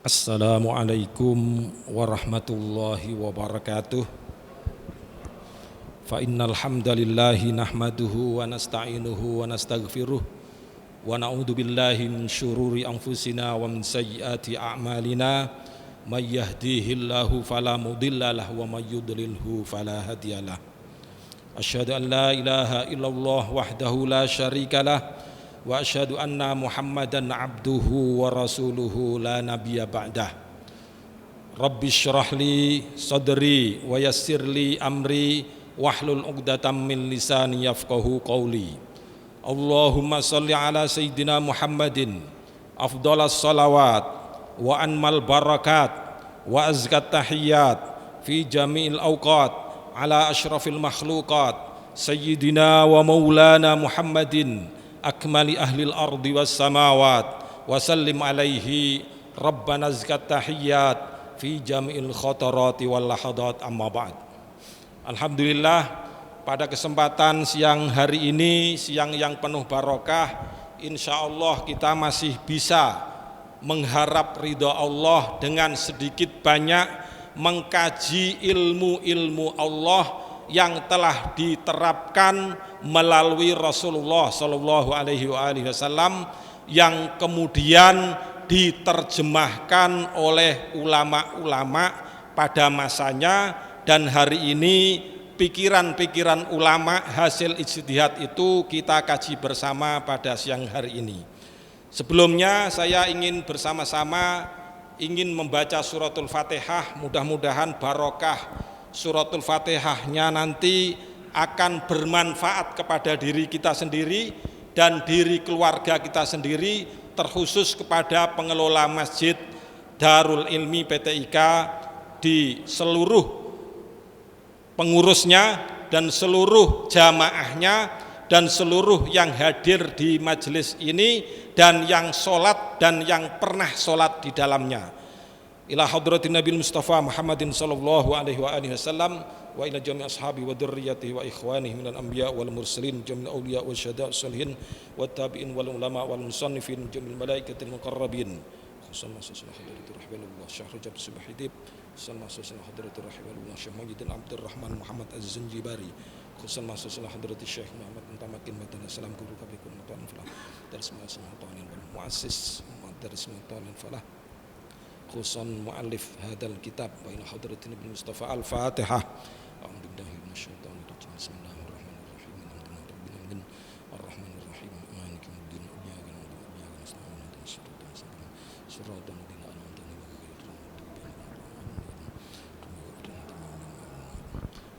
Assalamualaikum warahmatullahi wabarakatuh. Fa innal hamdalillahi nahmaduhu wa nasta'inuhu wa nastaghfiruh wa na'udzu billahi min syururi anfusina wa min sayyiati a'malina may yahdihillahu fala mudhillalah wa may yudlilhu fala hadiyalah. Asyhadu an la ilaha illallah wahdahu la syarikalah wa asyhadu anna Muhammadan abduhu wa rasuluhu la nabiyya ba'dah. Rabbi syrah li sadri wa yassir li amri wahlul 'uqdatam min lisani yafqahu qawli. Allahumma shalli ala sayyidina Muhammadin afdalas salawat wa anmal barakat wa azkat tahiyyat fi jami'il awqat ala asyrafil makhluqat sayyidina wa maulana Muhammadin akmali ahlil ardi was samawat wa sallim alaihi rabbana azkat tahiyyat fi jami'il khatarati wal lahadat amma ba'd. Alhamdulillah, pada kesempatan siang hari ini, siang yang penuh barokah, insyaallah kita masih bisa mengharap ridha Allah dengan sedikit banyak mengkaji ilmu-ilmu Allah yang telah diterapkan melalui Rasulullah Shallallahu Alaihi Wasallam yang kemudian diterjemahkan oleh ulama-ulama pada masanya, dan hari ini pikiran-pikiran ulama hasil ijtihad itu kita kaji bersama pada siang hari ini. Sebelumnya saya ingin bersama-sama membaca suratul Fatihah, mudah-mudahan barokah suratul Fatihahnya nanti akan bermanfaat kepada diri kita sendiri dan diri keluarga kita sendiri, terkhusus kepada pengelola Masjid Darul Ilmi PTIK di seluruh pengurusnya dan seluruh jamaahnya dan seluruh yang hadir di majelis ini dan yang sholat dan yang pernah sholat di dalamnya. Ila hadratin Nabi Mustafa Muhammadin sallallahu alaihi wasallam wa ila jami' ashabi wa dzurriyyatihi wa ikhwanihi minal anbiya wal mursalin jami'il awliya wa syuhada salihin wa tabi'in wal ulama wal musannifin jami'il malaikatil muqarrabin sallallahu alaihi hadratir rahmanillah syahr jab subhidib sallallahu alaihi hadratir rahmanillah syekh Muhyiddin Abdurrahman Muhammad Az-Zanjibari sallallahu alaihi hadratir syekh Muhammad Tamakin madana salam guru kabikum mutan falah daris ma'asmata'in wal muassis madaris ma'atalin falah khususan mu'allif hadal kitab wa ila hadratin Nabi Mustafa al-Fatihah. A'udzu billahi minasyaitonir rajim. Bismillahirrahmanirrahim. Alhamdulillahi arrahmanir rahim. Maliki yaumiddin. Iyyaka na'budu wa iyyaka nasta'in. Ihdinas siratal ladzina an'amta alaihim.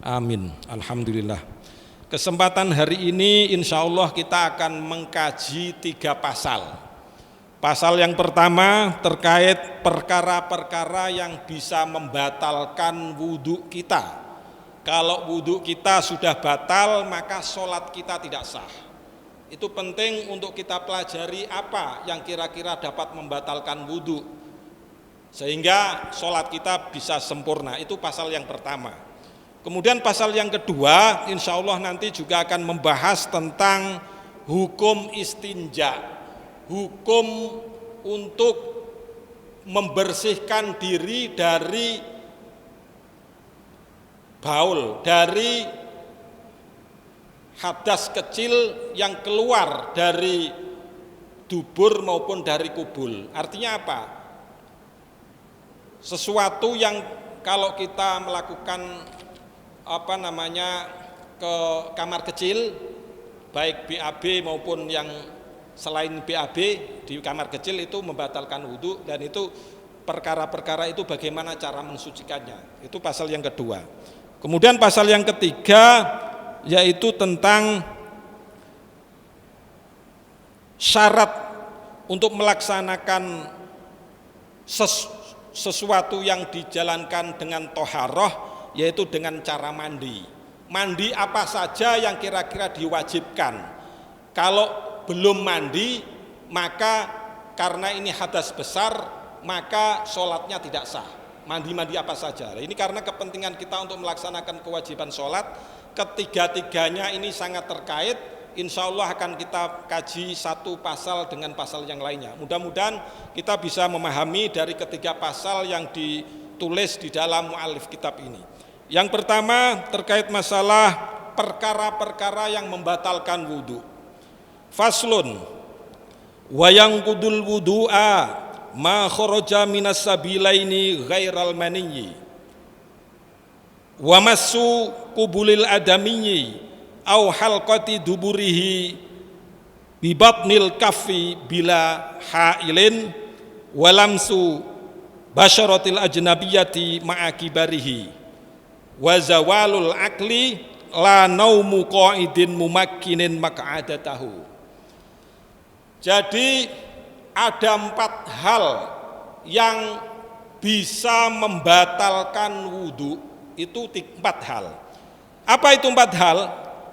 Amin. Alhamdulillah. Kesempatan hari ini insyaallah kita akan mengkaji 3 pasal. Pasal yang pertama terkait perkara-perkara yang bisa membatalkan wudhu kita. Kalau wudhu kita sudah batal, maka sholat kita tidak sah. Itu penting untuk kita pelajari apa yang kira-kira dapat membatalkan wudhu, sehingga sholat kita bisa sempurna. Itu pasal yang pertama. Kemudian pasal yang kedua, insya Allah nanti juga akan membahas tentang hukum istinja. Hukum untuk membersihkan diri dari baul, dari hadas kecil yang keluar dari dubur maupun dari kubul. Artinya apa? Sesuatu yang kalau kita melakukan ke kamar kecil, baik BAB maupun yang selain BAB di kamar kecil, itu membatalkan wudhu, dan itu perkara-perkara itu bagaimana cara mensucikannya. Itu pasal yang kedua. Kemudian pasal yang ketiga yaitu tentang syarat untuk melaksanakan sesuatu yang dijalankan dengan toharoh, yaitu dengan cara mandi. Mandi apa saja yang kira-kira diwajibkan. Kalau belum mandi, maka karena ini hadas besar, maka sholatnya tidak sah. Mandi-mandi apa saja. Ini karena kepentingan kita untuk melaksanakan kewajiban sholat, ketiga-tiganya ini sangat terkait, insya Allah akan kita kaji satu pasal dengan pasal yang lainnya. Mudah-mudahan kita bisa memahami dari ketiga pasal yang ditulis di dalam mu'allif kitab ini. Yang pertama terkait masalah perkara-perkara yang membatalkan wudu. Faslun wa yanqudul wudu'a ma kharaja minas sabilaini ghairal maniyyi wa massu qubulil adamiyyi au halqati duburihi bi batnil kaffi bila hailin walamsu basyaratil ajnabiyati ma'akibarihi wa zawalul akli la naumu qaidin mumakkinin maq'adatahu. Jadi ada 4 hal yang bisa membatalkan wudu, itu 4 hal. Apa itu 4 hal?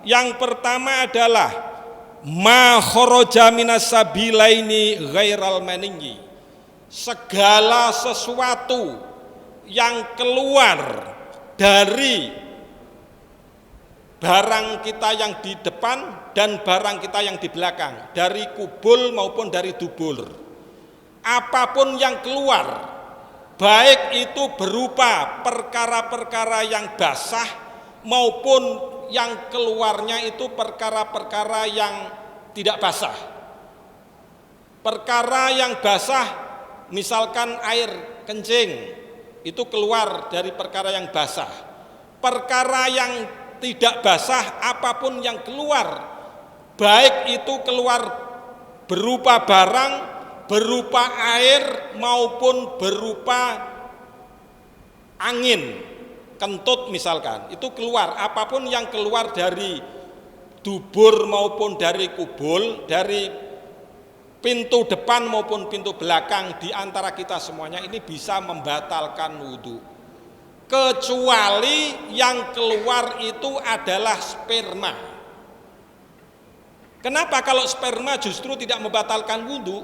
Yang pertama adalah ma kharaja minas sabilaini ghairal maniyyi. Segala sesuatu yang keluar dari barang kita yang di depan dan barang kita yang di belakang, dari kubul maupun dari dubur. Apapun yang keluar, baik itu berupa perkara-perkara yang basah maupun yang keluarnya itu perkara-perkara yang tidak basah. Perkara yang basah, misalkan air kencing, itu keluar dari perkara yang basah. Perkara yang tidak basah, apapun yang keluar, baik itu keluar berupa barang, berupa air maupun berupa angin, kentut misalkan, itu keluar. Apapun yang keluar dari dubur maupun dari kubul, dari pintu depan maupun pintu belakang di antara kita semuanya, ini bisa membatalkan wudu. Kecuali yang keluar itu adalah sperma. Kenapa kalau sperma justru tidak membatalkan wudu?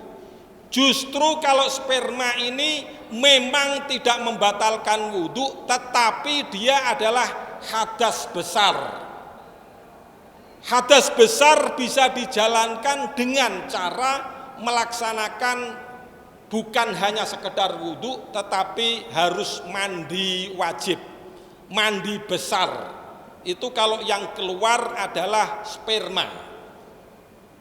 Justru kalau sperma ini memang tidak membatalkan wudu, tetapi dia adalah hadas besar. Hadas besar bisa dijalankan dengan cara melaksanakan bukan hanya sekedar wudu, tetapi harus mandi wajib, mandi besar. Itu kalau yang keluar adalah sperma.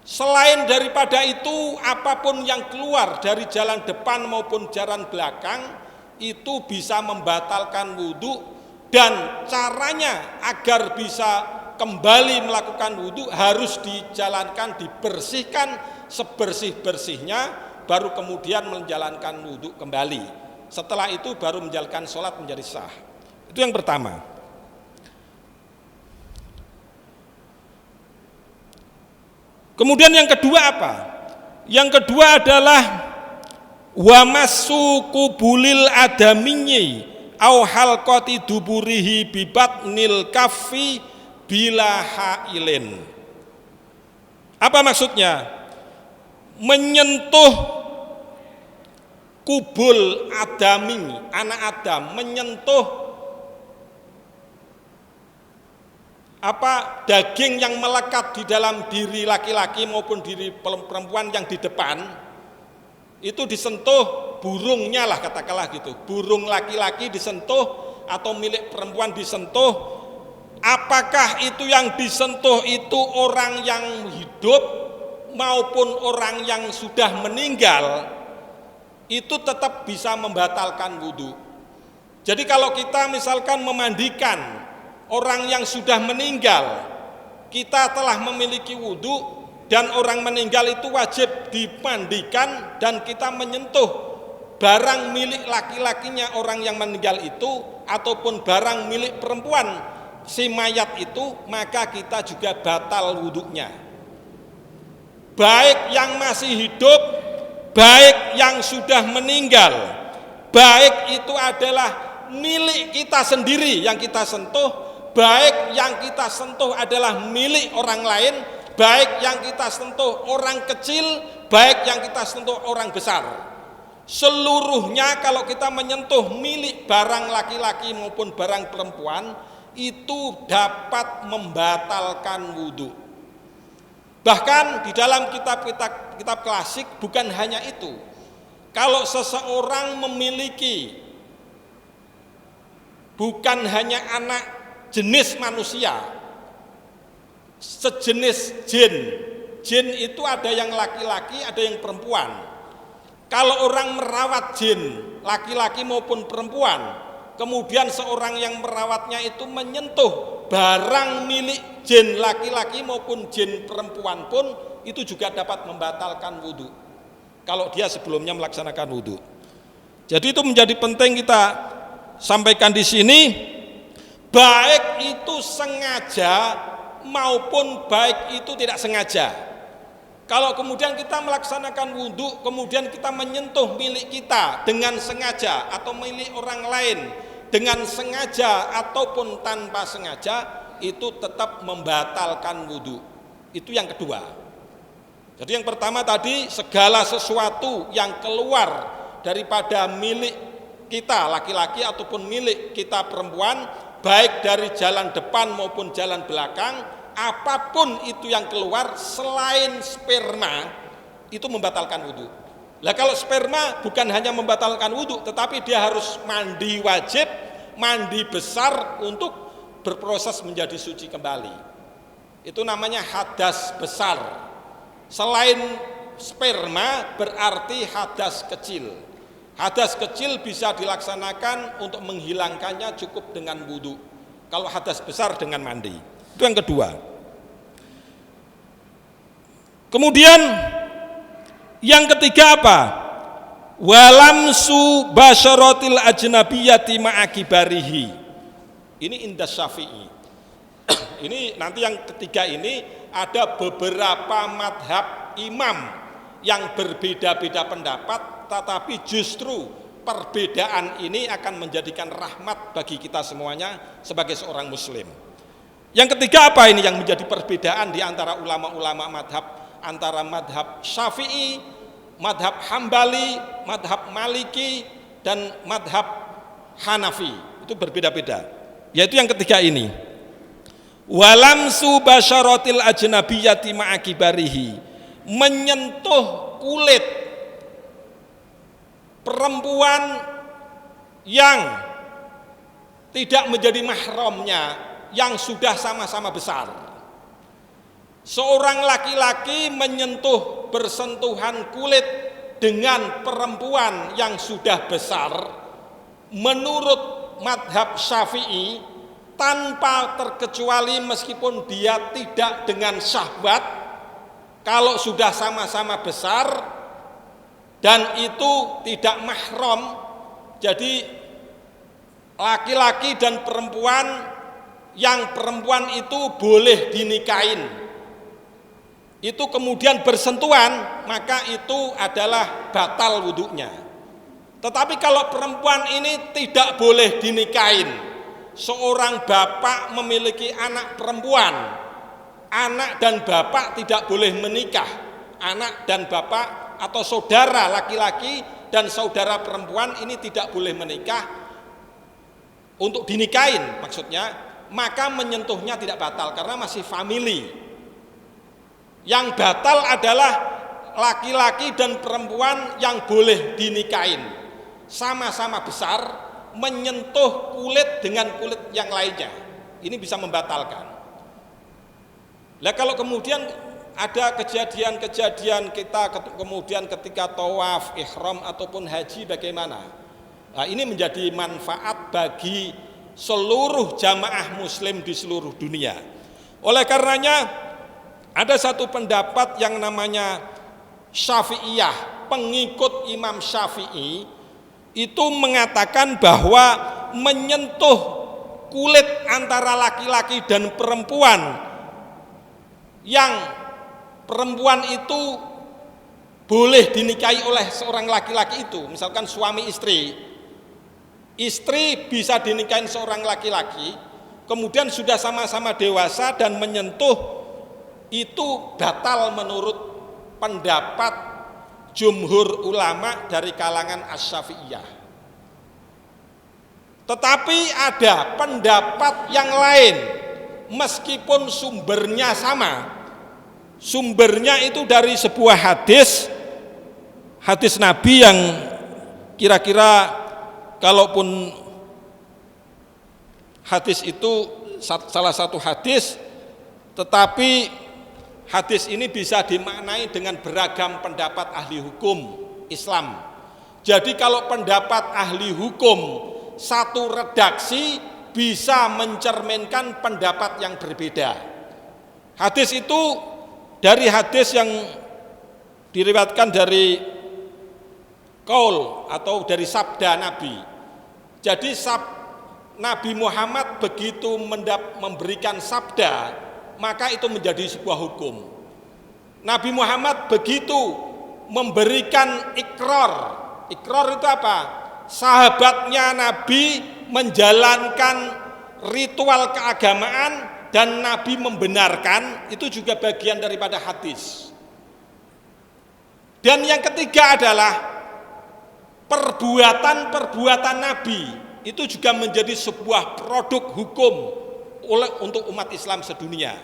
Selain daripada itu, apapun yang keluar dari jalan depan maupun jalan belakang itu bisa membatalkan wudu, dan caranya agar bisa kembali melakukan wudu harus dijalankan, dibersihkan sebersih-bersihnya, baru kemudian menjalankan wudu kembali. Setelah itu baru menjalankan sholat menjadi sah. Itu yang pertama. Kemudian yang kedua apa? Yang kedua adalah wa massu qubulil adamiyyi au halqati duburihi bi batnil kaffi bila hailin. Apa maksudnya? Menyentuh kubul adami, anak Adam, menyentuh daging yang melekat di dalam diri laki-laki maupun diri perempuan yang di depan, itu disentuh burungnya lah, katakanlah gitu. Burung laki-laki disentuh atau milik perempuan disentuh. Apakah itu yang disentuh itu orang yang hidup maupun orang yang sudah meninggal, itu tetap bisa membatalkan wudu. Jadi kalau kita misalkan memandikan orang yang sudah meninggal, kita telah memiliki wudu, dan orang meninggal itu wajib dimandikan, dan kita menyentuh barang milik laki-lakinya orang yang meninggal itu ataupun barang milik perempuan si mayat itu, maka kita juga batal wudunya. Baik yang masih hidup, baik yang sudah meninggal, baik itu adalah milik kita sendiri yang kita sentuh, baik yang kita sentuh adalah milik orang lain, baik yang kita sentuh orang kecil, baik yang kita sentuh orang besar. Seluruhnya kalau kita menyentuh milik barang laki-laki maupun barang perempuan, itu dapat membatalkan wudu. Bahkan di dalam kitab klasik bukan hanya itu. Kalau seseorang memiliki bukan hanya anak jenis manusia, sejenis jin. Jin itu ada yang laki-laki, ada yang perempuan. Kalau orang merawat jin, laki-laki maupun perempuan, kemudian seorang yang merawatnya itu menyentuh barang milik jin laki-laki maupun jin perempuan pun itu juga dapat membatalkan wudhu kalau dia sebelumnya melaksanakan wudhu. Jadi itu menjadi penting kita sampaikan di sini, baik itu sengaja maupun baik itu tidak sengaja. Kalau kemudian kita melaksanakan wudhu, kemudian kita menyentuh milik kita dengan sengaja atau milik orang lain dengan sengaja ataupun tanpa sengaja, itu tetap membatalkan wudhu. Itu yang kedua. Jadi yang pertama tadi, segala sesuatu yang keluar daripada milik kita laki-laki ataupun milik kita perempuan, baik dari jalan depan maupun jalan belakang, apapun itu yang keluar selain sperma itu membatalkan wudhu. Lah kalau sperma bukan hanya membatalkan wudhu, tetapi dia harus mandi wajib, mandi besar untuk berproses menjadi suci kembali. Itu namanya hadas besar. Selain sperma berarti hadas kecil. Hadas kecil bisa dilaksanakan untuk menghilangkannya cukup dengan wudhu. Kalau hadas besar dengan mandi. Itu yang kedua. Kemudian yang ketiga apa? Walamsu basyaratil ajnabiyati ma'akibarihi. Ini indas Syafi'i. Ini nanti yang ketiga ini ada beberapa madhab imam yang berbeda-beda pendapat, tetapi justru perbedaan ini akan menjadikan rahmat bagi kita semuanya sebagai seorang muslim. Yang ketiga apa ini yang menjadi perbedaan di antara ulama-ulama madhab, antara madhab Syafi'i, madhab Hambali, madhab Maliki, dan madhab Hanafi. Itu berbeda-beda. Yaitu yang ketiga ini. Walamsu basyaratil ajnabiyati ma'akibarihi. Menyentuh kulit perempuan yang tidak menjadi mahramnya, yang sudah sama-sama besar. Seorang laki-laki menyentuh bersentuhan kulit dengan perempuan yang sudah besar, menurut madhab Syafi'i, tanpa terkecuali meskipun dia tidak dengan syahwat, kalau sudah sama-sama besar dan itu tidak mahram, jadi laki-laki dan perempuan, yang perempuan itu boleh dinikahin, itu kemudian bersentuhan, maka itu adalah batal wudhunya. Tetapi kalau perempuan ini tidak boleh dinikahin, seorang bapak memiliki anak perempuan, anak dan bapak tidak boleh menikah, anak dan bapak atau saudara laki-laki dan saudara perempuan ini tidak boleh menikah untuk dinikahin maksudnya, maka menyentuhnya tidak batal karena masih family. Yang batal adalah laki-laki dan perempuan yang boleh dinikahin, sama-sama besar, menyentuh kulit dengan kulit yang lainnya, ini bisa membatalkan. Lah kalau kemudian ada kejadian-kejadian kita kemudian ketika tawaf, ihram ataupun haji bagaimana? Nah, ini menjadi manfaat bagi seluruh jamaah muslim di seluruh dunia. Oleh karenanya ada satu pendapat yang namanya Syafi'iyah, pengikut Imam Syafi'i, itu mengatakan bahwa menyentuh kulit antara laki-laki dan perempuan, yang perempuan itu boleh dinikahi oleh seorang laki-laki itu, misalkan suami istri, istri bisa dinikahin seorang laki-laki, kemudian sudah sama-sama dewasa dan menyentuh, itu batal menurut pendapat jumhur ulama dari kalangan Asy-Syafi'iyah. Tetapi ada pendapat yang lain, meskipun sumbernya sama, Sumbernya itu dari sebuah hadis Nabi yang kira-kira kalaupun hadis itu salah satu hadis, tetapi hadis ini bisa dimaknai dengan beragam pendapat ahli hukum Islam. Jadi kalau pendapat ahli hukum satu redaksi bisa mencerminkan pendapat yang berbeda. Hadis itu dari hadis yang diriwayatkan dari qaul atau dari sabda Nabi. Jadi Nabi Muhammad begitu memberikan sabda, maka itu menjadi sebuah hukum. Nabi Muhammad begitu memberikan ikrar. Ikrar itu apa? Sahabatnya Nabi menjalankan ritual keagamaan dan Nabi membenarkan, itu juga bagian daripada hadis. Dan yang ketiga adalah perbuatan Nabi itu juga menjadi sebuah produk hukum untuk umat Islam sedunia.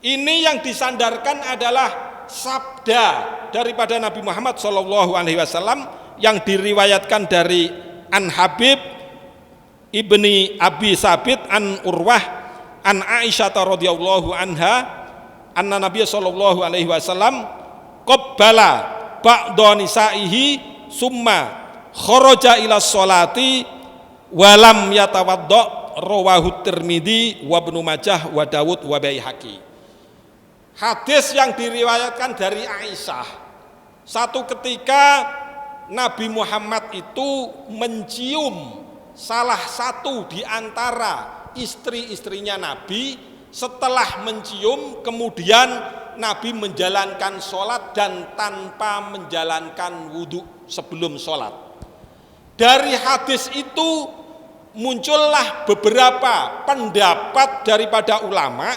Ini yang disandarkan adalah sabda daripada Nabi Muhammad SAW yang diriwayatkan dari An Habib ibni Abi Sabit an Urwah an Aisyah radhiyallahu anha anna Nabi sallallahu alaihi wasallam qabbala ba'da nisaihi summa kharaja ila sholati walam yatawadda, rawahu Tirmidzi wa Ibnu Majah wa Dawud wa Baihaqi. Hadis yang diriwayatkan dari Aisyah, satu ketika Nabi Muhammad itu mencium salah satu di antara istri-istrinya Nabi. Setelah mencium, kemudian Nabi menjalankan sholat dan tanpa menjalankan wudhu sebelum sholat. Dari hadis itu muncullah beberapa pendapat daripada ulama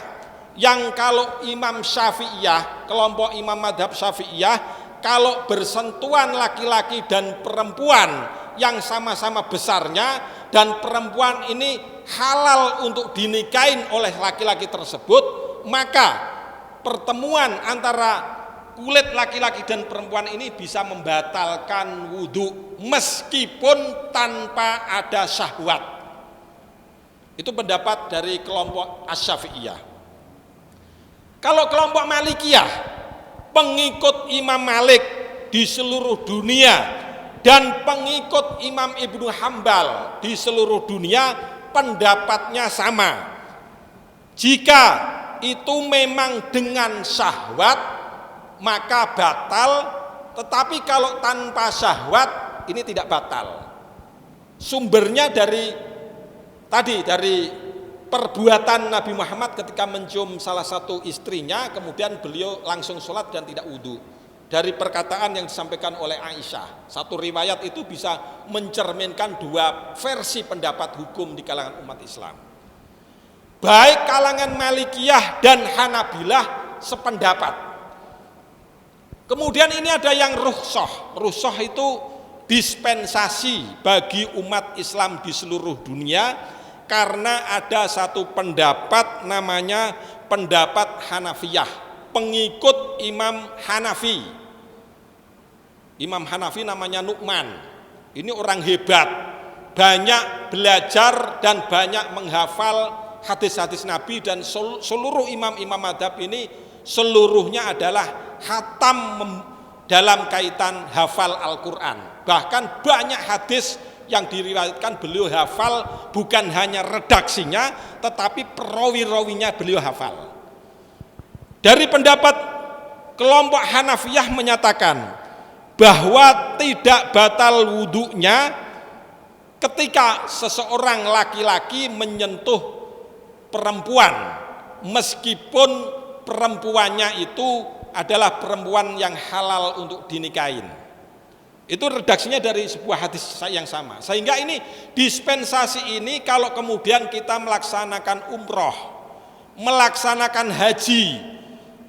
yang kalau Imam Syafi'iyah, kelompok imam madhab Syafi'iyah, kalau bersentuhan laki-laki dan perempuan yang sama-sama besarnya dan perempuan ini halal untuk dinikahin oleh laki-laki tersebut, maka pertemuan antara kulit laki-laki dan perempuan ini bisa membatalkan wudhu meskipun tanpa ada syahwat. Itu pendapat dari kelompok Asy-Syafi'iyah. Kalau kelompok Malikiyah, pengikut Imam Malik di seluruh dunia dan pengikut Imam Ibnu Hambal di seluruh dunia, pendapatnya sama. Jika itu memang dengan syahwat maka batal, tetapi kalau tanpa syahwat ini tidak batal. Sumbernya dari perbuatan Nabi Muhammad ketika mencium salah satu istrinya, kemudian beliau langsung sholat dan tidak wudhu. Dari perkataan yang disampaikan oleh Aisyah, satu riwayat itu bisa mencerminkan dua versi pendapat hukum di kalangan umat Islam. Baik kalangan Malikiyah dan Hanabilah sependapat. Kemudian ini ada yang rukhsah. Rukhsah itu dispensasi bagi umat Islam di seluruh dunia, karena ada satu pendapat namanya pendapat Hanafiyah, pengikut Imam Hanafi. Imam Hanafi namanya Nu'man. Ini orang hebat, banyak belajar dan banyak menghafal hadis-hadis Nabi, dan seluruh imam-imam madhab ini seluruhnya adalah khatam dalam kaitan hafal Al-Quran. Bahkan banyak hadis yang diriwayatkan beliau hafal, bukan hanya redaksinya tetapi perawi-rawinya beliau hafal. Dari pendapat kelompok Hanafiyah menyatakan bahwa tidak batal wudhunya ketika seseorang laki-laki menyentuh perempuan meskipun perempuannya itu adalah perempuan yang halal untuk dinikahin. Itu redaksinya dari sebuah hadis yang sama. Sehingga ini dispensasi ini kalau kemudian kita melaksanakan umroh, melaksanakan haji,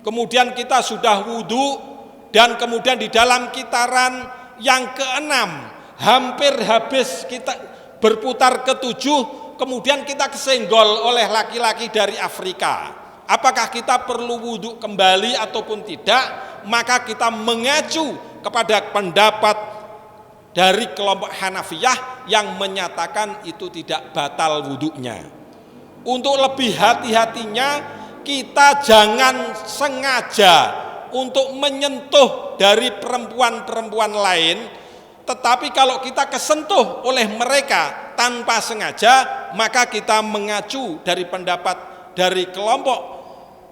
kemudian kita sudah wudhu, dan kemudian di dalam kitaran yang keenam hampir habis kita berputar ketujuh, kemudian kita kesenggol oleh laki-laki dari Afrika apakah kita perlu wudhu kembali ataupun tidak, maka kita mengacu kepada pendapat dari kelompok Hanafiyah yang menyatakan itu tidak batal wudhunya. Untuk lebih hati-hatinya, kita jangan sengaja untuk menyentuh dari perempuan-perempuan lain, tetapi kalau kita kesentuh oleh mereka tanpa sengaja, maka kita mengacu dari pendapat dari kelompok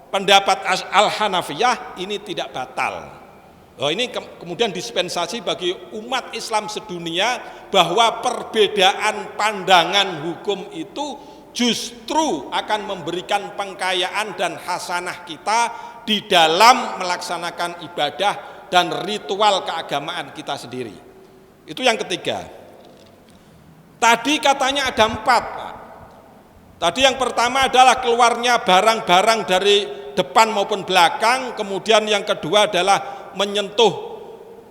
pendapat Al-Hanafiyah, ini tidak batal. Ini kemudian dispensasi bagi umat Islam sedunia, bahwa perbedaan pandangan hukum itu justru akan memberikan pengkayaan dan hasanah kita di dalam melaksanakan ibadah dan ritual keagamaan kita sendiri. Itu yang ketiga. Tadi katanya ada 4, Pak. Tadi yang pertama adalah keluarnya barang-barang dari depan maupun belakang, kemudian yang kedua adalah menyentuh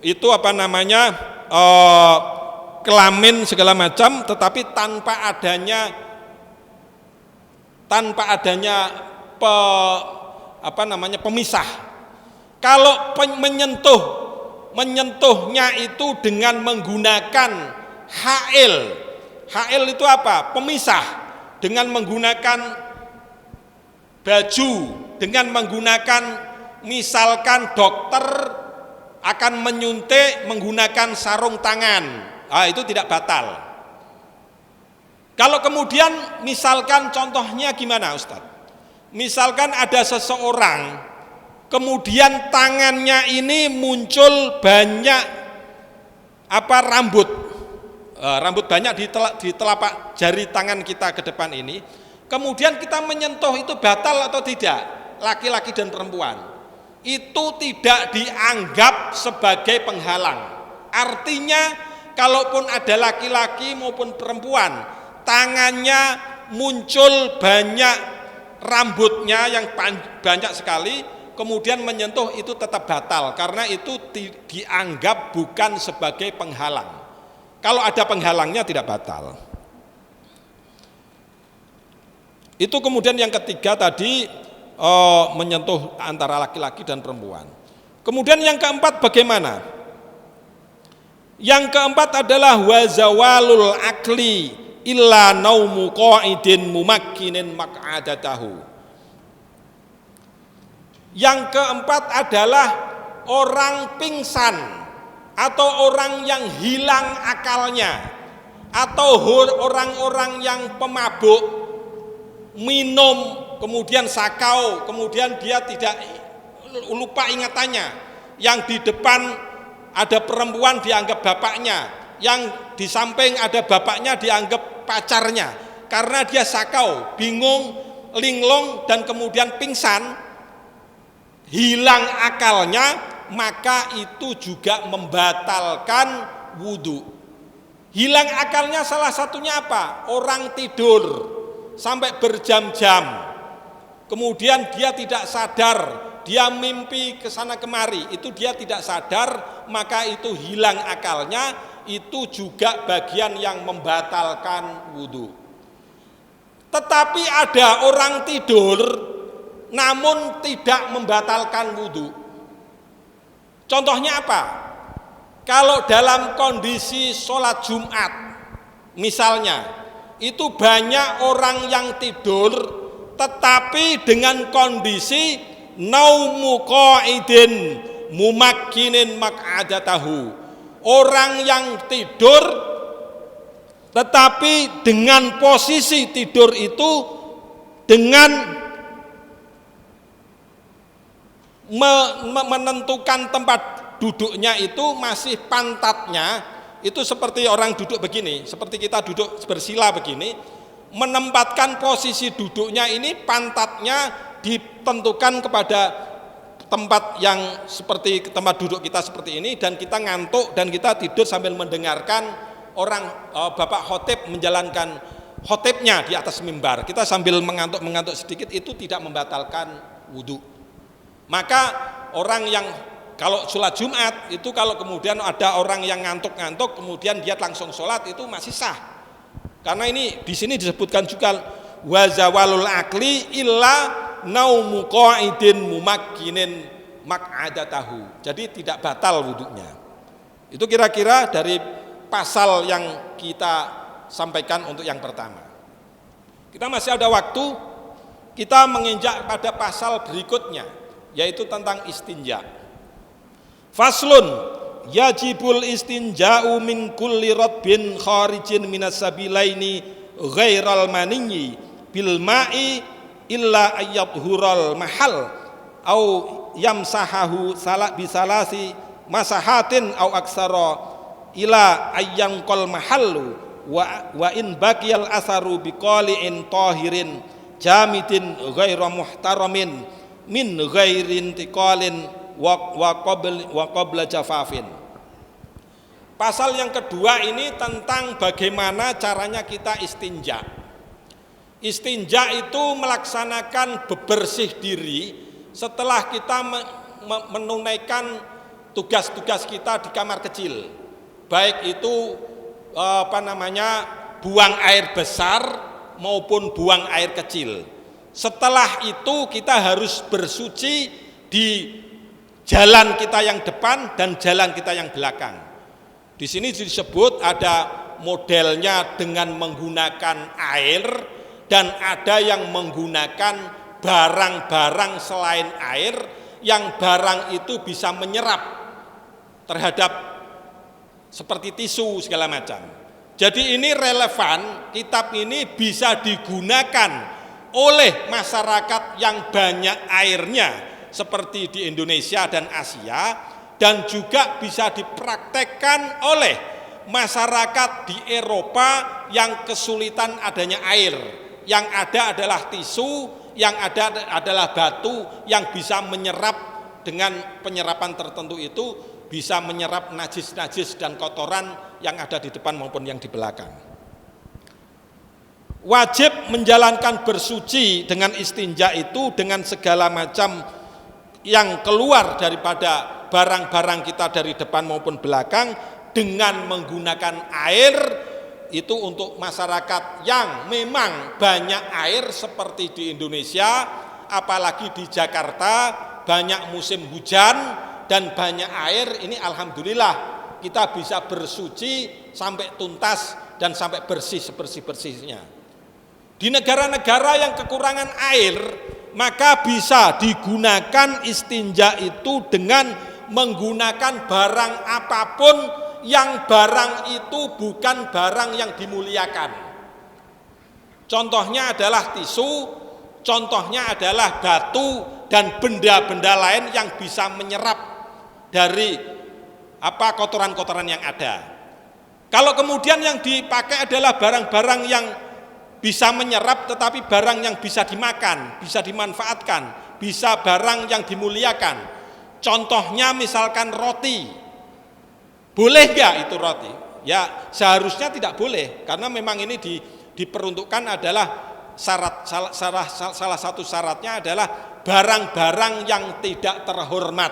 itu kelamin segala macam, tetapi tanpa adanya pemisah. Kalau menyentuhnya itu dengan menggunakan ha'il. Ha'il itu apa? Pemisah. Dengan menggunakan baju, dengan menggunakan, misalkan dokter akan menyuntik menggunakan sarung tangan, itu tidak batal. Kalau kemudian misalkan contohnya gimana Ustaz? Misalkan ada seseorang kemudian tangannya ini muncul banyak rambut banyak di telapak jari tangan kita ke depan ini, kemudian kita menyentuh, itu batal atau tidak? Laki-laki dan perempuan itu tidak dianggap sebagai penghalang. Artinya kalaupun ada laki-laki maupun perempuan tangannya muncul banyak rambutnya yang banyak sekali, kemudian menyentuh, itu tetap batal karena itu dianggap bukan sebagai penghalang. Kalau ada penghalangnya tidak batal. Itu kemudian yang ketiga tadi, menyentuh antara laki-laki dan perempuan. Kemudian yang keempat bagaimana? Yang keempat adalah wazawalul akli illa naumu qa'idin mumakkinin maq'adatahu. Yang keempat adalah orang pingsan atau orang yang hilang akalnya, atau orang-orang yang pemabuk, minum kemudian sakau, kemudian dia tidak lupa ingatannya, yang di depan ada perempuan dianggap bapaknya, yang di samping ada bapaknya dianggap pacarnya, karena dia sakau, bingung, linglung, dan kemudian pingsan, hilang akalnya, maka itu juga membatalkan wudhu. Hilang akalnya salah satunya apa? Orang tidur sampai berjam-jam, kemudian dia tidak sadar, dia mimpi ke sana kemari, itu dia tidak sadar, maka itu hilang akalnya, itu juga bagian yang membatalkan wudhu. Tetapi ada orang tidur namun tidak membatalkan wudhu. Contohnya apa? Kalau dalam kondisi sholat Jumat misalnya, itu banyak orang yang tidur tetapi dengan kondisi naumu qa'idin mumakkinin maq'adatahu. Orang yang tidur tetapi dengan posisi tidur itu dengan menentukan tempat duduknya itu masih pantatnya itu seperti orang duduk begini, seperti kita duduk bersila begini, menempatkan posisi duduknya ini pantatnya ditentukan kepada tempat yang seperti tempat duduk kita seperti ini, dan kita ngantuk dan kita tidur sambil mendengarkan orang Bapak khotib menjalankan khotibnya di atas mimbar, kita sambil mengantuk sedikit, itu tidak membatalkan wudhu. Maka orang yang kalau sholat Jumat itu, kalau kemudian ada orang yang ngantuk-ngantuk kemudian dia langsung sholat, itu masih sah. Karena ini di sini disebutkan juga wazawalul akli illa naumu qa'idin mumakkinin mak'adatahu. Jadi tidak batal wudunya. Itu kira-kira dari pasal yang kita sampaikan untuk yang pertama. Kita masih ada waktu, kita menginjak pada pasal berikutnya, yaitu tentang istinja. Faslun yajibul istinja'u min kulli radbin kharijin minas sabilaini ghairal maniyyi bil ma'i illa ayyadhural mahal au yamsahahu bisalasi masahatin au aksara ila ayyangqal mahallu wa in baqiyal asaru biqali'in tahirin jamidin ghaira muhtaramin min ghairin tiqalin wa qabla jafafin. Pasal yang kedua ini tentang bagaimana caranya kita istinja. Istinja itu melaksanakan bebersih diri setelah kita menunaikan tugas-tugas kita di kamar kecil. Baik itu buang air besar maupun buang air kecil. Setelah itu kita harus bersuci di jalan kita yang depan dan jalan kita yang belakang. Di sini disebut ada modelnya dengan menggunakan air dan ada yang menggunakan barang-barang selain air yang barang itu bisa menyerap terhadap seperti tisu segala macam. Jadi ini relevan, kitab ini bisa digunakan oleh masyarakat yang banyak airnya seperti di Indonesia dan Asia, dan juga bisa dipraktekkan oleh masyarakat di Eropa yang kesulitan adanya air. Yang ada adalah tisu, yang ada adalah batu yang bisa menyerap, dengan penyerapan tertentu itu bisa menyerap najis-najis dan kotoran yang ada di depan maupun yang di belakang. Wajib menjalankan bersuci dengan istinja itu dengan segala macam yang keluar daripada barang-barang kita dari depan maupun belakang dengan menggunakan air. Itu untuk masyarakat yang memang banyak air seperti di Indonesia, apalagi di Jakarta banyak musim hujan dan banyak air. Ini alhamdulillah kita bisa bersuci sampai tuntas dan sampai bersih sebersih-bersihnya. Di negara-negara yang kekurangan air, maka bisa digunakan istinja itu dengan menggunakan barang apapun yang barang itu bukan barang yang dimuliakan. Contohnya adalah tisu, contohnya adalah batu dan benda-benda lain yang bisa menyerap dari kotoran-kotoran yang ada. Kalau kemudian yang dipakai adalah barang-barang yang bisa menyerap tetapi barang yang bisa dimakan, bisa dimanfaatkan, bisa barang yang dimuliakan. Contohnya misalkan roti. Boleh enggak itu roti? Ya seharusnya tidak boleh, karena memang ini diperuntukkan adalah salah satu syaratnya adalah barang-barang yang tidak terhormat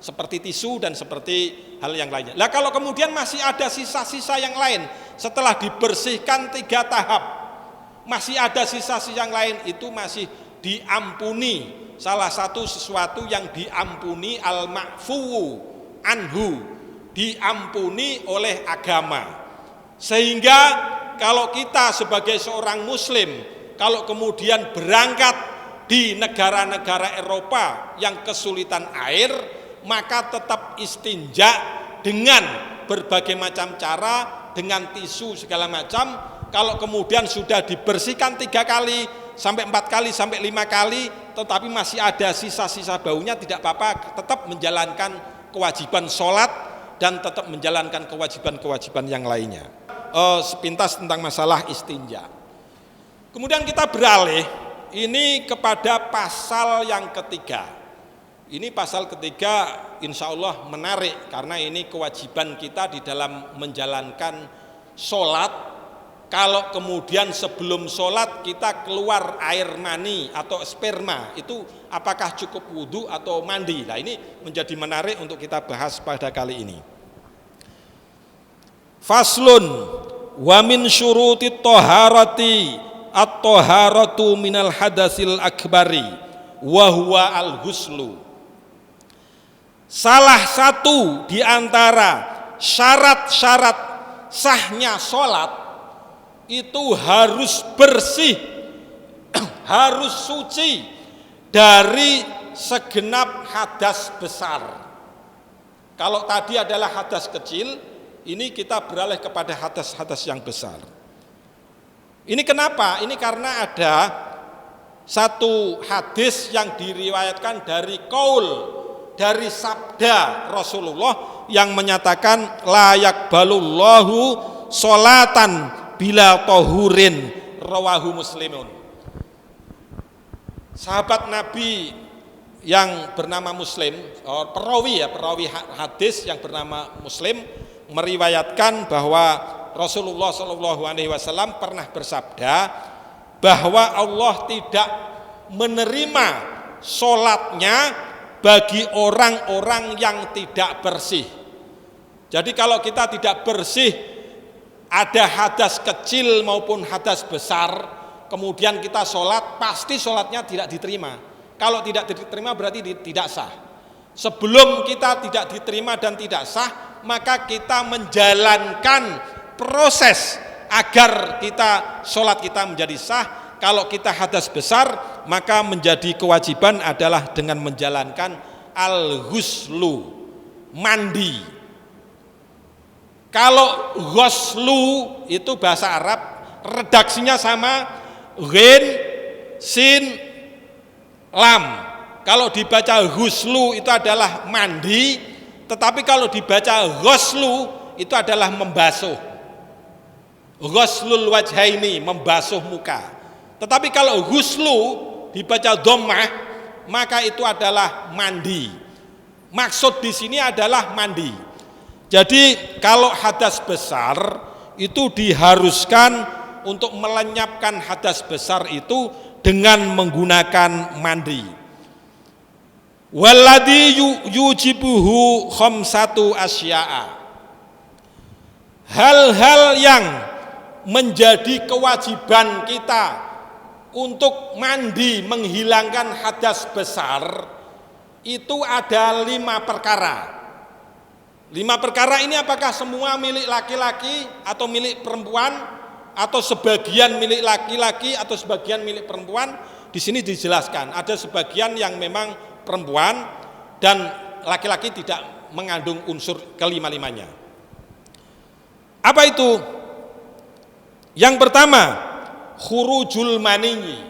seperti tisu dan seperti hal yang lainnya. Nah kalau kemudian masih ada sisa-sisa yang lain setelah dibersihkan 3 tahap, masih ada sisa-sisa yang lain, itu masih diampuni. Salah satu sesuatu yang diampuni al-ma'fu anhu, diampuni oleh agama. Sehingga kalau kita sebagai seorang muslim, kalau kemudian berangkat di negara-negara Eropa yang kesulitan air, maka tetap istinja dengan berbagai macam cara, dengan tisu segala macam. Kalau kemudian sudah dibersihkan 3 kali sampai 4 kali sampai 5 kali, tetapi masih ada sisa-sisa baunya, tidak apa-apa, tetap menjalankan kewajiban sholat dan tetap menjalankan kewajiban-kewajiban yang lainnya. Sepintas tentang masalah istinja. Kemudian kita beralih ini kepada pasal yang ketiga. Ini pasal ketiga insya Allah menarik, karena ini kewajiban kita di dalam menjalankan sholat. Kalau kemudian sebelum sholat kita keluar air mani atau sperma, itu apakah cukup wudhu atau mandi? Nah ini menjadi menarik untuk kita bahas pada kali ini. Faslun wa min syurutit thaharati at-thaharatu minal hadasil akbari wa huwa al-ghuslu. Salah satu di antara syarat-syarat sahnya sholat itu harus bersih, harus suci dari segenap hadas besar. Kalau tadi adalah hadas kecil, ini kita beralih kepada hadas-hadas yang besar. Ini kenapa? Ini karena ada satu hadis yang diriwayatkan dari qaul, dari sabda Rasulullah yang menyatakan la yaqbalullahu sholatan bila tahurin, rawahu Muslimun. Sahabat Nabi yang bernama Muslim, perawi hadis yang bernama Muslim meriwayatkan bahwa Rasulullah SAW pernah bersabda bahwa Allah tidak menerima sholatnya bagi orang-orang yang tidak bersih. Jadi kalau kita tidak bersih, ada hadas kecil maupun hadas besar, kemudian kita sholat, pasti sholatnya tidak diterima. Kalau tidak diterima berarti tidak sah. Sebelum kita tidak diterima dan tidak sah, maka kita menjalankan proses agar sholat kita menjadi sah. Kalau kita hadas besar, maka menjadi kewajiban adalah dengan menjalankan al-ghuslu, mandi. Kalau ghuslu itu bahasa Arab, redaksinya sama, ghin, sin, lam. Kalau dibaca ghuslu itu adalah mandi, tetapi kalau dibaca ghuslu itu adalah membasuh. Ghuslul wajhaini, membasuh muka. Tetapi kalau ghuslu dibaca dhammah, maka itu adalah mandi. Maksud di sini adalah mandi. Jadi kalau hadas besar itu diharuskan untuk melenyapkan hadas besar itu dengan menggunakan mandi. Walladhi yujibuhu khamsatu asya'a. Hal-hal yang menjadi kewajiban kita untuk mandi menghilangkan hadas besar itu ada 5 perkara. 5 perkara ini apakah semua milik laki-laki atau milik perempuan, atau sebagian milik laki-laki atau sebagian milik perempuan? Di sini dijelaskan ada sebagian yang memang perempuan dan laki-laki tidak mengandung unsur kelima-limanya. Apa itu? Yang pertama, khurujul maniyyi,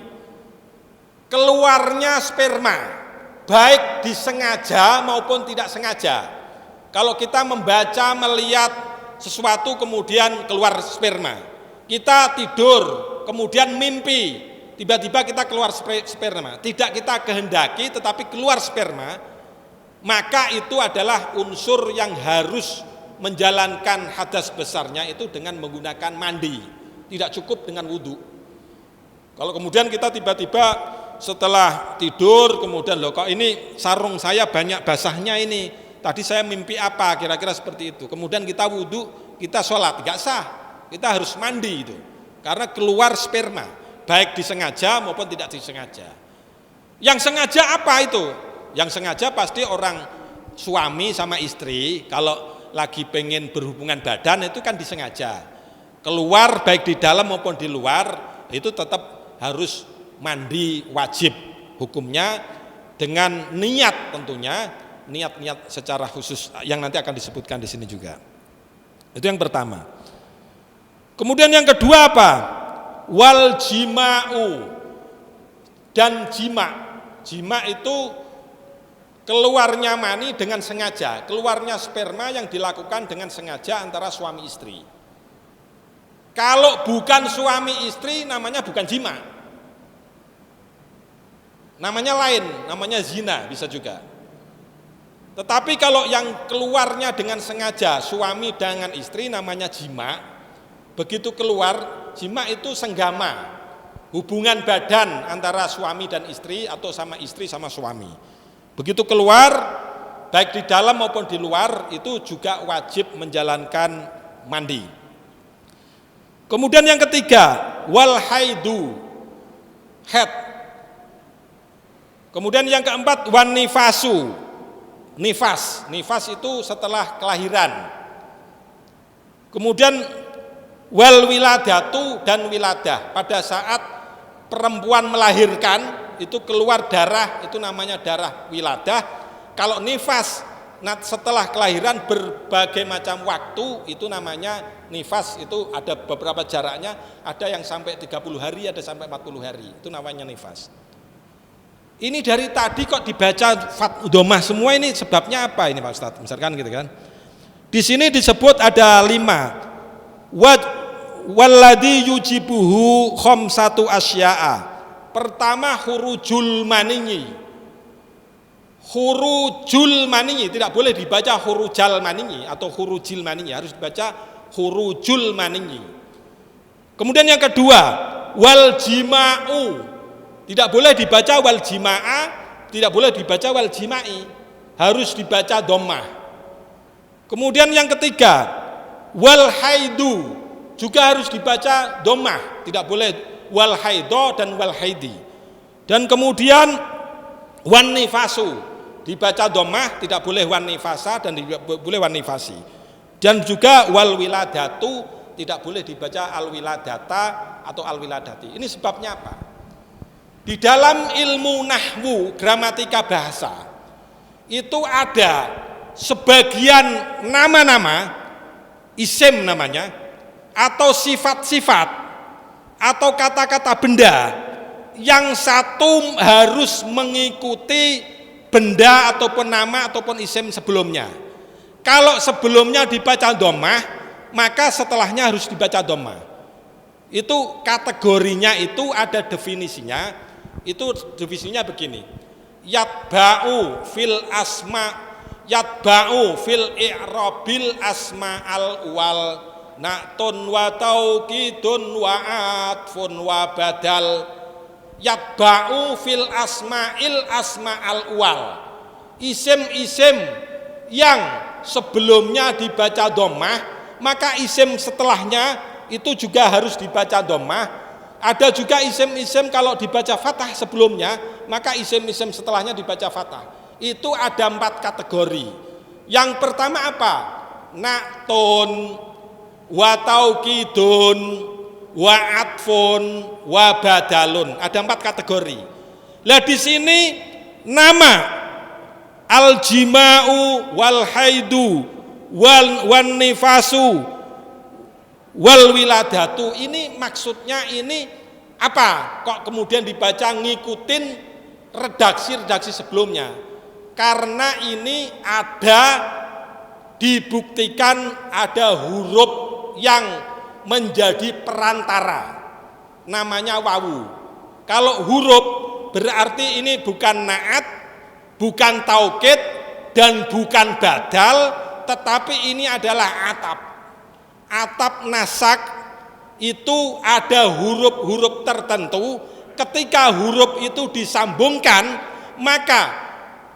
keluarnya sperma, baik disengaja maupun tidak sengaja. Kalau kita membaca, melihat sesuatu kemudian keluar sperma, kita tidur kemudian mimpi, tiba-tiba kita keluar sperma, tidak kita kehendaki tetapi keluar sperma, maka itu adalah unsur yang harus menjalankan hadas besarnya itu dengan menggunakan mandi, tidak cukup dengan wudhu. Kalau kemudian kita tiba-tiba setelah tidur kemudian loh kok ini sarung saya banyak basahnya ini, tadi saya mimpi apa, kira-kira seperti itu. Kemudian kita wudhu, kita sholat, tidak sah. Kita harus mandi itu, karena keluar sperma, baik disengaja maupun tidak disengaja. Yang sengaja apa itu? Yang sengaja pasti orang suami sama istri, kalau lagi pengen berhubungan badan itu kan disengaja. Keluar baik di dalam maupun di luar, itu tetap harus mandi wajib hukumnya dengan niat tentunya, niat-niat secara khusus yang nanti akan disebutkan di sini juga. Itu yang pertama. Kemudian yang kedua apa? Wal jima'u, dan jima. Jima itu keluarnya mani dengan sengaja, keluarnya sperma yang dilakukan dengan sengaja antara suami istri. Kalau bukan suami istri namanya bukan jima, namanya lain, namanya zina bisa juga. Tetapi kalau yang keluarnya dengan sengaja suami dengan istri namanya jima. Begitu keluar, jima itu senggama, hubungan badan antara suami dan istri atau sama istri sama suami. Begitu keluar, baik di dalam maupun di luar, itu juga wajib menjalankan mandi. Kemudian yang ketiga, wal haidu, haid. Kemudian yang keempat wan nifasu, nifas. Nifas itu setelah kelahiran. Kemudian wal wiladatu, dan wiladah, pada saat perempuan melahirkan itu keluar darah, itu namanya darah wiladah. Kalau nifas setelah kelahiran berbagai macam waktu, itu namanya nifas. Itu ada beberapa jaraknya, ada yang sampai 30 hari, ada sampai 40 hari, itu namanya nifas. Ini dari tadi kok dibaca domah semua, ini sebabnya apa ini Pak Ustadz? Misalkan gitu kan. Di sini disebut ada 5. Walladhi yujibuhu khamsatu asya'a. Pertama hurujul maniyi. Hurujul maniyi, tidak boleh dibaca hurujal maniyi atau hurujil maniyi, harus dibaca hurujul maniyi. Kemudian yang kedua, wal jima'u. Tidak boleh dibaca wal jima'a, tidak boleh dibaca wal jima'i, harus dibaca dhammah. Kemudian yang ketiga, wal haidu, juga harus dibaca dhammah, tidak boleh wal haido dan wal haidi. Dan kemudian wan nifasu, dibaca dhammah, tidak boleh wan nifasa dan tidak boleh wan nifasi. Dan juga wal wiladatu, tidak boleh dibaca al wiladata atau al wiladati. Ini sebabnya apa? Di dalam ilmu nahwu, gramatika bahasa, itu ada sebagian nama-nama, isim namanya, atau sifat-sifat, atau kata-kata benda, yang satu harus mengikuti benda ataupun nama ataupun isim sebelumnya. Kalau sebelumnya dibaca dhammah, maka setelahnya harus dibaca dhammah. Itu kategorinya, itu ada definisinya. Itu definisinya begini: yatba'u fil asma, yatba'u fil i'rabil asma al wal na'tun wa taukidun wa atfun wa badal. Yatba'u fil asma'il asma al wal, isim-isim yang sebelumnya dibaca dhammah, maka isim setelahnya itu juga harus dibaca dhammah. Ada juga isim-isim kalau dibaca fathah sebelumnya, maka isim-isim setelahnya dibaca fathah. Itu ada 4 kategori. Yang pertama apa? Na'tun, wa taukidun, wa atfun, wa badalun. Ada 4 kategori. Lah di sini nama al-jima'u wal haidu wan nifasu wal wiladatu, ini maksudnya ini apa? Kok kemudian dibaca ngikutin redaksi-redaksi sebelumnya? Karena ini ada, dibuktikan ada huruf yang menjadi perantara, namanya wawu. Kalau huruf berarti ini bukan naat, bukan taukid, dan bukan badal, tetapi ini adalah atap. Atap nasak itu ada huruf-huruf tertentu, ketika huruf itu disambungkan, maka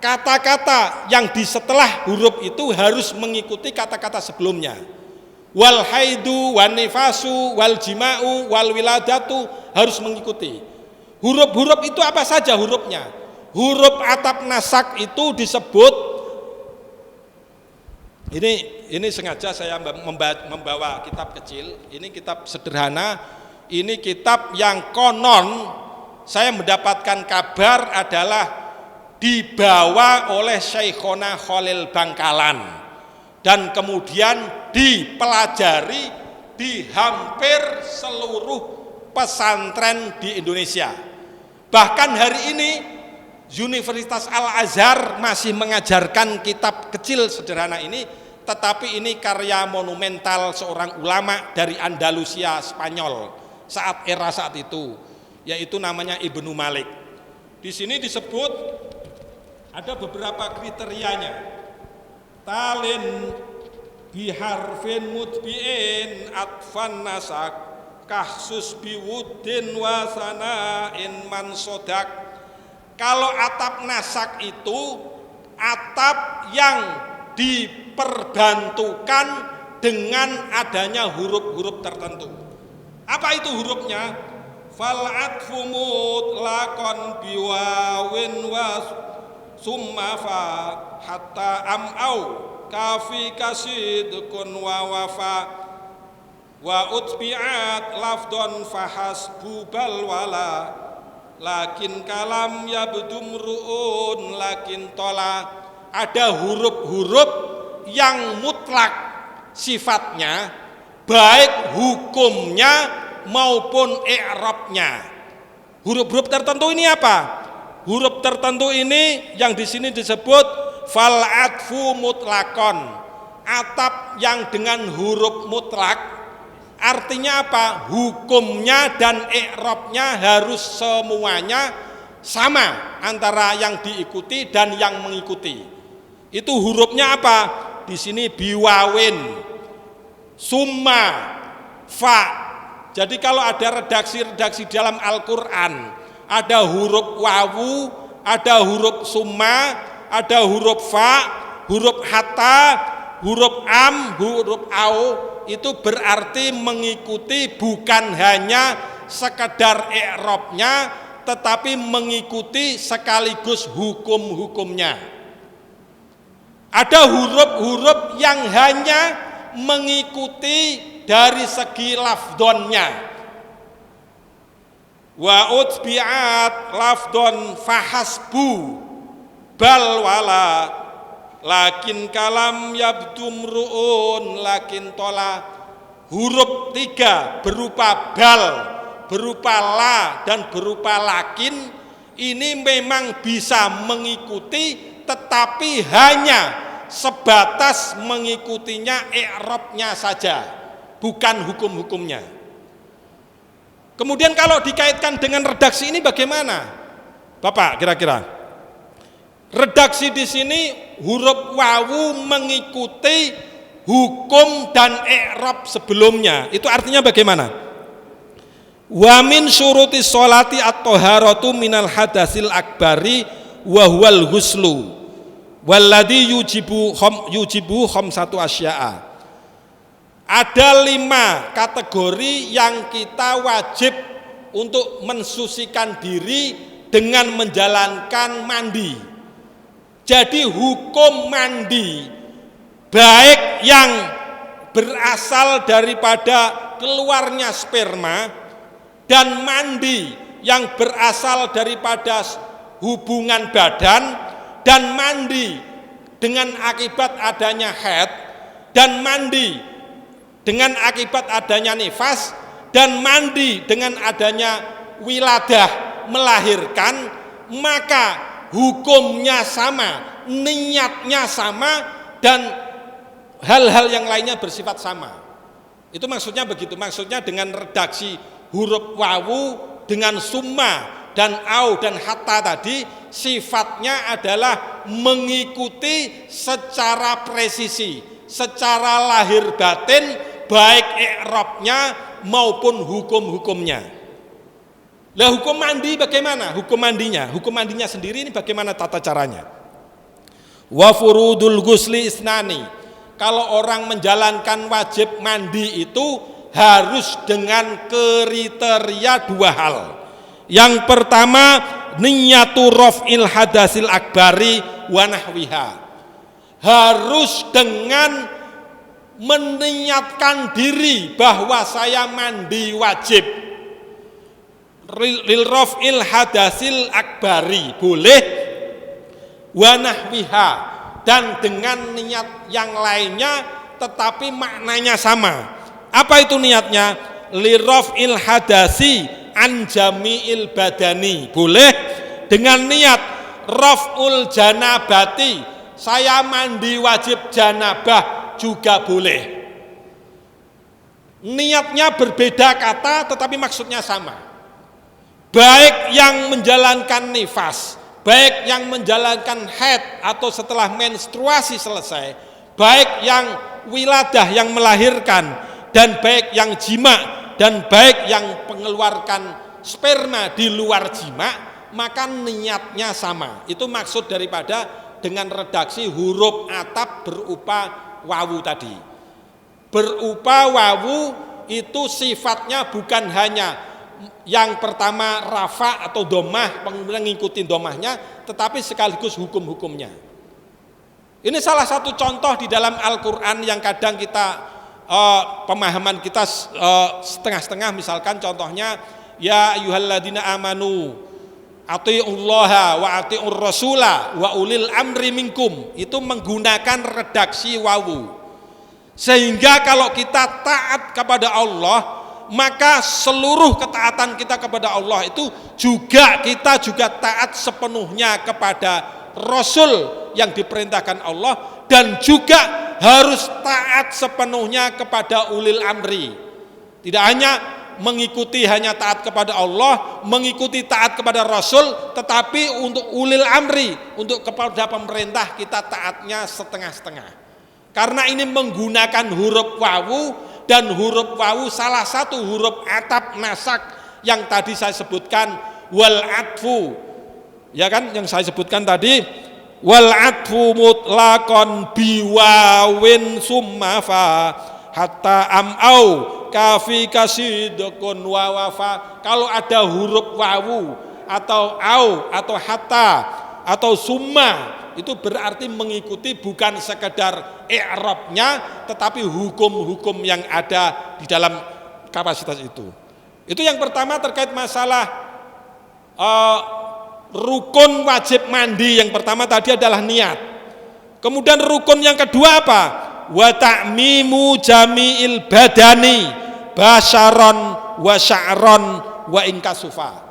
kata-kata yang di setelah huruf itu harus mengikuti kata-kata sebelumnya. Wal haidu, wan nifasu, wal jima'u, wal wiladatu, harus mengikuti. Huruf-huruf itu apa saja hurufnya? Huruf atap nasak itu disebut, ini sengaja saya membawa kitab kecil, ini kitab sederhana, ini kitab yang konon saya mendapatkan kabar adalah dibawa oleh Syekhona Khalil Bangkalan dan kemudian dipelajari di hampir seluruh pesantren di Indonesia. Bahkan hari ini Universitas Al-Azhar masih mengajarkan kitab kecil sederhana ini, tetapi ini karya monumental seorang ulama dari Andalusia, Spanyol, saat itu, yaitu namanya Ibnu Malik. Di sini disebut ada beberapa kriterianya. Talin biharfin mutbi'in atfan nasak kahsus biwuddin wasanain mansodak. Kalau atap nasak itu atap yang diperbantukan dengan adanya huruf-huruf tertentu. Apa itu hurufnya? Fal atfu mutlaqan biwawin wa summa fa hatta am au kafi kasidkun wa wafa wa utbi'at lafdon fahasbu bal wala lakin kalam yabdum ru'un lakin tola. Ada huruf-huruf yang mutlak sifatnya, baik hukumnya maupun i'rabnya. Huruf-huruf tertentu ini apa? Huruf tertentu ini yang di sini disebut fal atfu mutlakon, atap yang dengan huruf mutlak. Artinya apa? Hukumnya dan i'rabnya harus semuanya sama antara yang diikuti dan yang mengikuti. Itu hurufnya apa? Di sini biwawin, summa, fa. Jadi kalau ada redaksi-redaksi dalam Al-Quran, ada huruf wawu, ada huruf summa, ada huruf fa, huruf hatta, huruf am, huruf au, itu berarti mengikuti bukan hanya sekedar i'rabnya, tetapi mengikuti sekaligus hukum-hukumnya. Ada huruf-huruf yang hanya mengikuti dari segi lafdonnya. Wa utbi'at lafdon fahasbu bal wala lakin kalam yabdum ru'un lakin tola. Huruf 3 berupa bal, berupa la, dan berupa lakin ini memang bisa mengikuti, tetapi hanya sebatas mengikutinya i'rabnya saja, bukan hukum-hukumnya. Kemudian kalau dikaitkan dengan redaksi ini bagaimana, Bapak kira-kira? Redaksi di sini huruf wawu mengikuti hukum dan i'rab sebelumnya. Itu artinya bagaimana? Wa min syuruti sholati at-thaharatu minal hadasil akbari wa huwal huslu walladhi yujibu khamsatu asya'a. Ada 5 kategori yang kita wajib untuk mensucikan diri dengan menjalankan mandi. Jadi hukum mandi, baik yang berasal daripada keluarnya sperma dan mandi yang berasal daripada hubungan badan, dan mandi dengan akibat adanya haid, dan mandi dengan akibat adanya nifas, dan mandi dengan adanya wiladah melahirkan, maka hukumnya sama, niatnya sama, dan hal-hal yang lainnya bersifat sama. Itu maksudnya begitu. Maksudnya dengan redaksi huruf wawu dengan summa dan au dan hatta tadi sifatnya adalah mengikuti secara presisi, secara lahir batin, baik i'rabnya maupun hukum-hukumnya. Lah hukum mandi bagaimana? Hukum mandinya sendiri ini bagaimana tata caranya? Wa furudul ghusli isnani. Kalau orang menjalankan wajib mandi itu harus dengan kriteria 2 hal. Yang pertama, niyatu raf'il hadasil akbari wa nahwiha. Harus dengan meniatkan diri bahwa saya mandi wajib. Lil raf'il hadasil akbari boleh, wa nahwiha, dan dengan niat yang lainnya tetapi maknanya sama. Apa itu niatnya? Li raf'il hadasi an jami'il badani, boleh dengan niat raf'ul janabati, saya mandi wajib janabah juga boleh. Niatnya berbeda kata tetapi maksudnya sama. Baik yang menjalankan nifas, baik yang menjalankan haid atau setelah menstruasi selesai, baik yang wiladah yang melahirkan, dan baik yang jima, dan baik yang mengeluarkan sperma di luar jima, maka niatnya sama. Itu maksud daripada dengan redaksi huruf atap berupa wawu tadi. Berupa wawu itu sifatnya bukan hanya yang pertama rafa atau domah, kemudian ngikutin domahnya, tetapi sekaligus hukum-hukumnya. Ini salah satu contoh di dalam Al-Quran yang kadang kita pemahaman kita setengah-setengah. Misalkan contohnya, ya ayyuhalladzina amanu atiullaha wa atiur rasula wa ulil amri minkum, itu menggunakan redaksi wawu, sehingga kalau kita taat kepada Allah, maka seluruh ketaatan kita kepada Allah itu kita juga taat sepenuhnya kepada Rasul yang diperintahkan Allah, dan juga harus taat sepenuhnya kepada ulil amri. Tidak hanya mengikuti hanya taat kepada Allah, mengikuti taat kepada Rasul, tetapi untuk ulil amri, untuk kepada pemerintah kita taatnya setengah-setengah. Karena ini menggunakan huruf wawu, dan huruf wawu salah satu huruf atap nasak yang tadi saya sebutkan, wal atfu, ya kan, yang saya sebutkan tadi, wal atfu mutlaqan biwawin summa fa hatta am'au kafi kasidukun wawafa. Kalau ada huruf wawu atau au atau hatta atau summa, itu berarti mengikuti bukan sekedar i'rabnya, tetapi hukum-hukum yang ada di dalam kapasitas itu. Itu yang pertama terkait masalah rukun wajib mandi. Yang pertama tadi adalah niat. Kemudian rukun yang kedua apa? Wa ta'mimu jami'il badani basyaron wa sya'ron wa inkasufa.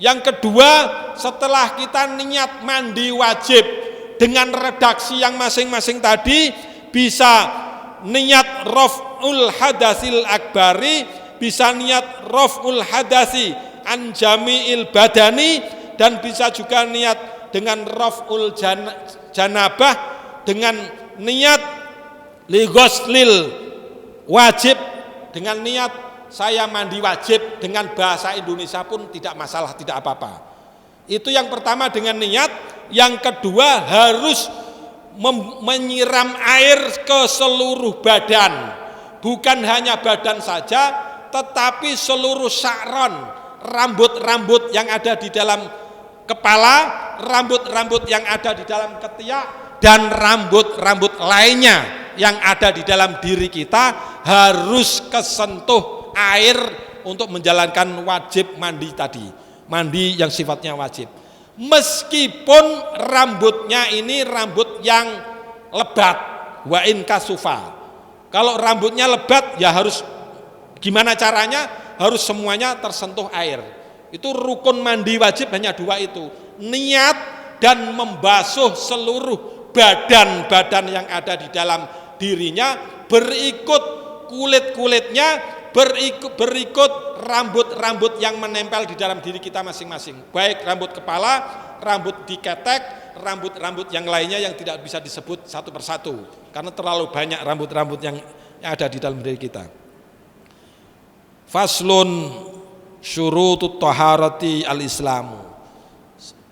Yang kedua, setelah kita niat mandi wajib dengan redaksi yang masing-masing tadi, bisa niat raf'ul hadasil akbari, bisa niat raf'ul hadasi an jami'il badani, dan bisa juga niat dengan raf'ul janabah, dengan niat li ghuslil wajib, dengan niat saya mandi wajib, dengan bahasa Indonesia pun tidak masalah, tidak apa-apa. Itu yang pertama dengan niat. Yang kedua harus menyiram air ke seluruh badan, bukan hanya badan saja, tetapi seluruh sya'ron, rambut-rambut yang ada di dalam kepala, rambut-rambut yang ada di dalam ketiak, dan rambut-rambut lainnya yang ada di dalam diri kita harus kesentuh air untuk menjalankan wajib mandi tadi, mandi yang sifatnya wajib. Meskipun rambutnya ini rambut yang lebat, wa in kasufa. Kalau rambutnya lebat ya harus gimana caranya? Harus semuanya tersentuh air. Itu rukun mandi wajib hanya dua itu, niat dan membasuh seluruh badan-badan yang ada di dalam dirinya, berikut kulit-kulitnya, berikut rambut-rambut yang menempel di dalam diri kita masing-masing, baik rambut kepala, rambut diketek, rambut-rambut yang lainnya yang tidak bisa disebut satu persatu karena terlalu banyak rambut-rambut yang ada di dalam diri kita. Faslun syurutut taharati al-islamu.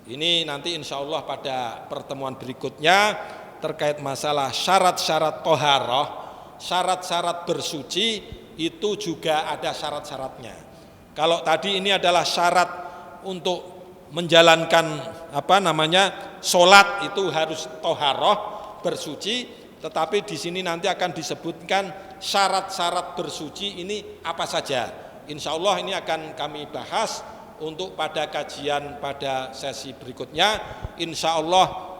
Ini nanti insya Allah pada pertemuan berikutnya terkait masalah syarat-syarat toharoh, syarat-syarat bersuci, itu juga ada syarat-syaratnya. Kalau tadi ini adalah syarat untuk menjalankan sholat itu harus toharoh, bersuci, tetapi di sini nanti akan disebutkan syarat-syarat bersuci ini apa saja. Insya Allah ini akan kami bahas untuk pada kajian pada sesi berikutnya. Insya Allah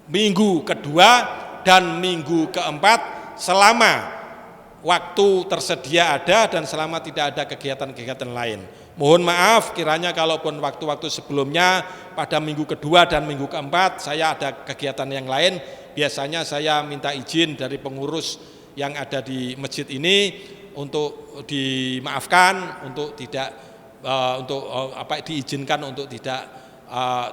minggu kedua dan minggu keempat, selama waktu tersedia ada dan selama tidak ada kegiatan-kegiatan lain. Mohon maaf kiranya kalaupun waktu-waktu sebelumnya pada minggu kedua dan minggu keempat saya ada kegiatan yang lain, biasanya saya minta izin dari pengurus yang ada di masjid ini untuk dimaafkan, untuk tidak diizinkan untuk tidak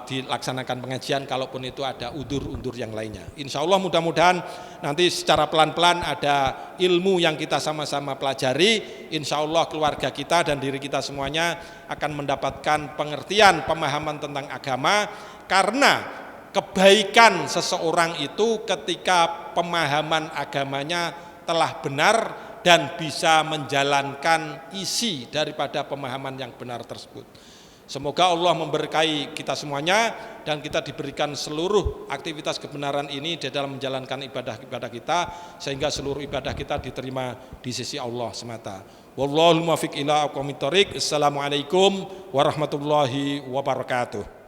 dilaksanakan pengajian kalaupun itu ada undur-undur yang lainnya. Insya Allah mudah-mudahan nanti secara pelan-pelan ada ilmu yang kita sama-sama pelajari. Insya Allah keluarga kita dan diri kita semuanya akan mendapatkan pengertian, pemahaman tentang agama, karena kebaikan seseorang itu ketika pemahaman agamanya telah benar dan bisa menjalankan isi daripada pemahaman yang benar tersebut. Semoga Allah memberkahi kita semuanya dan kita diberikan seluruh aktivitas kebenaran ini di dalam menjalankan ibadah-ibadah kita, sehingga seluruh ibadah kita diterima di sisi Allah semata. Wallahul muwaffiq ila aqwamit thoriq. Assalamualaikum warahmatullahi wabarakatuh.